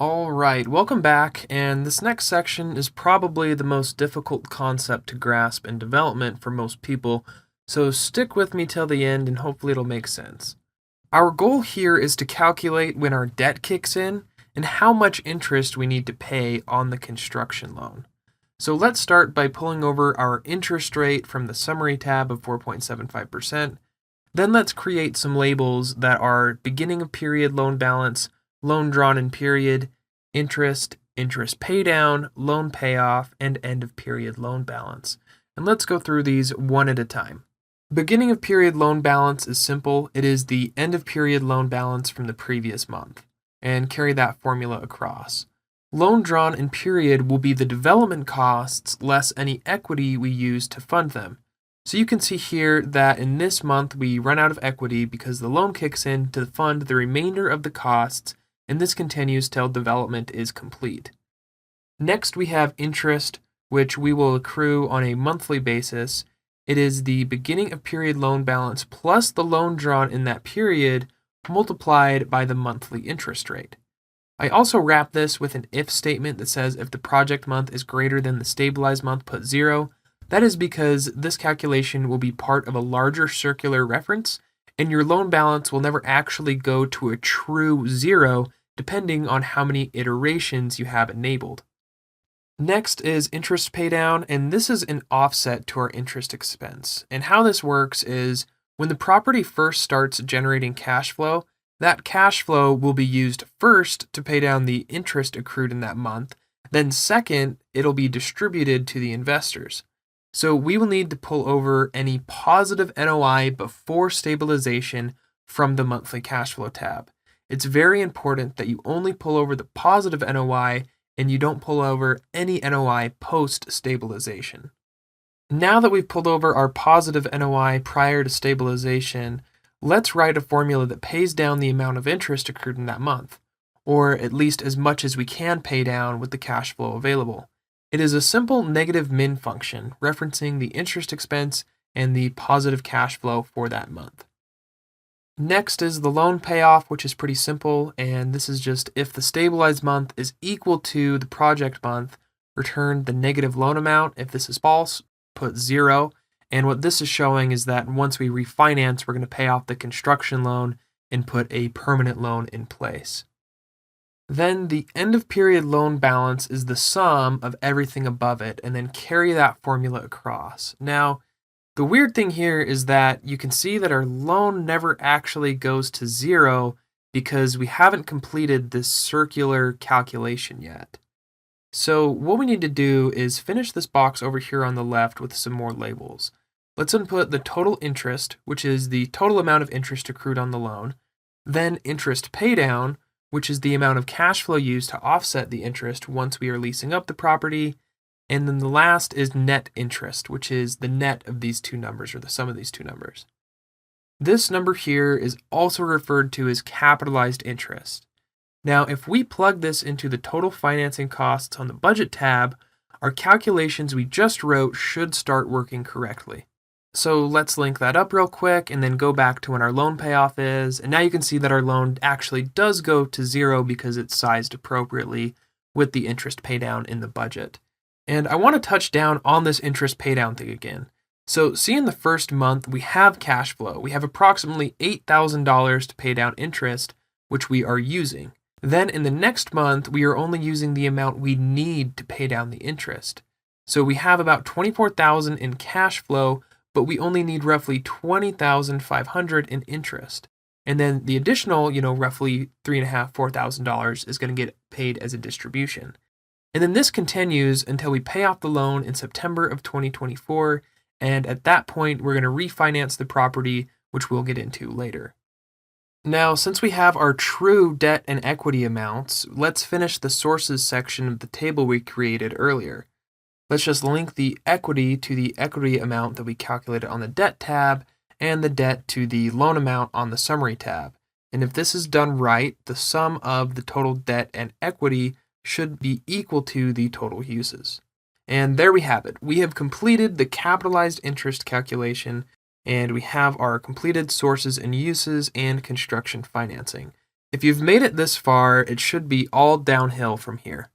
All right, welcome back, and this next section is probably the most difficult concept to grasp in development for most people, so stick with me till the end and hopefully it'll make sense. Our goal here is to calculate when our debt kicks in and how much interest we need to pay on the construction loan. So let's start by pulling over our interest rate from the summary tab of 4.75%. Then let's create some labels that are beginning of period loan balance, loan drawn in period, interest, interest pay down, loan payoff, and end of period loan balance. And let's go through these one at a time. Beginning of period loan balance is simple. It is the end of period loan balance from the previous month. And carry that formula across. Loan drawn in period will be the development costs less any equity we use to fund them. So you can see here that in this month we run out of equity because the loan kicks in to fund the remainder of the costs, and this continues till development is complete. Next we have interest, which we will accrue on a monthly basis. It is the beginning of period loan balance plus the loan drawn in that period multiplied by the monthly interest rate. I also wrap this with an if statement that says if the project month is greater than the stabilized month, put 0. That is because this calculation will be part of a larger circular reference, and your loan balance will never actually go to a true 0 depending on how many iterations you have enabled. Next is interest paydown, and this is an offset to our interest expense. And how this works is when the property first starts generating cash flow, that cash flow will be used first to pay down the interest accrued in that month, then second, it'll be distributed to the investors. So we will need to pull over any positive NOI before stabilization from the monthly cash flow tab. It's very important that you only pull over the positive NOI and you don't pull over any NOI post stabilization. Now that we've pulled over our positive NOI prior to stabilization, let's write a formula that pays down the amount of interest accrued in that month, or at least as much as we can pay down with the cash flow available. It is a simple negative min function referencing the interest expense and the positive cash flow for that month. Next is the loan payoff, which is pretty simple, and this is just if the stabilized month is equal to the project month, return the negative loan amount. If this is false, put 0. And what this is showing is that once we refinance, we're going to pay off the construction loan and put a permanent loan in place. Then the end of period loan balance is the sum of everything above it, and then carry that formula across. Now, the weird thing here is that you can see that our loan never actually goes to 0 because we haven't completed this circular calculation yet. So what we need to do is finish this box over here on the left with some more labels. Let's input the total interest, which is the total amount of interest accrued on the loan, then interest paydown, which is the amount of cash flow used to offset the interest once we are leasing up the property, and then the last is net interest, which is the net of these two numbers, or the sum of these two numbers. This number here is also referred to as capitalized interest. Now, if we plug this into the total financing costs on the budget tab, our calculations we just wrote should start working correctly. So let's link that up real quick and then go back to when our loan payoff is. And now you can see that our loan actually does go to 0 because it's sized appropriately with the interest paydown in the budget. And I want to touch down on this interest paydown thing again. So see in the first month, we have cash flow. We have approximately $8,000 to pay down interest, which we are using. Then in the next month, we are only using the amount we need to pay down the interest. So we have about $24,000 in cash flow, but we only need roughly $20,500 in interest. And then the additional, roughly $3,500, $4,000 is going to get paid as a distribution. And then this continues until we pay off the loan in September of 2024. And at that point, we're going to refinance the property, which we'll get into later. Now, since we have our true debt and equity amounts, let's finish the sources section of the table we created earlier. Let's just link the equity to the equity amount that we calculated on the debt tab and the debt to the loan amount on the summary tab. And if this is done right, the sum of the total debt and equity should be equal to the total uses. And there we have it. We have completed the capitalized interest calculation, and we have our completed sources and uses and construction financing. If you've made it this far, it should be all downhill from here.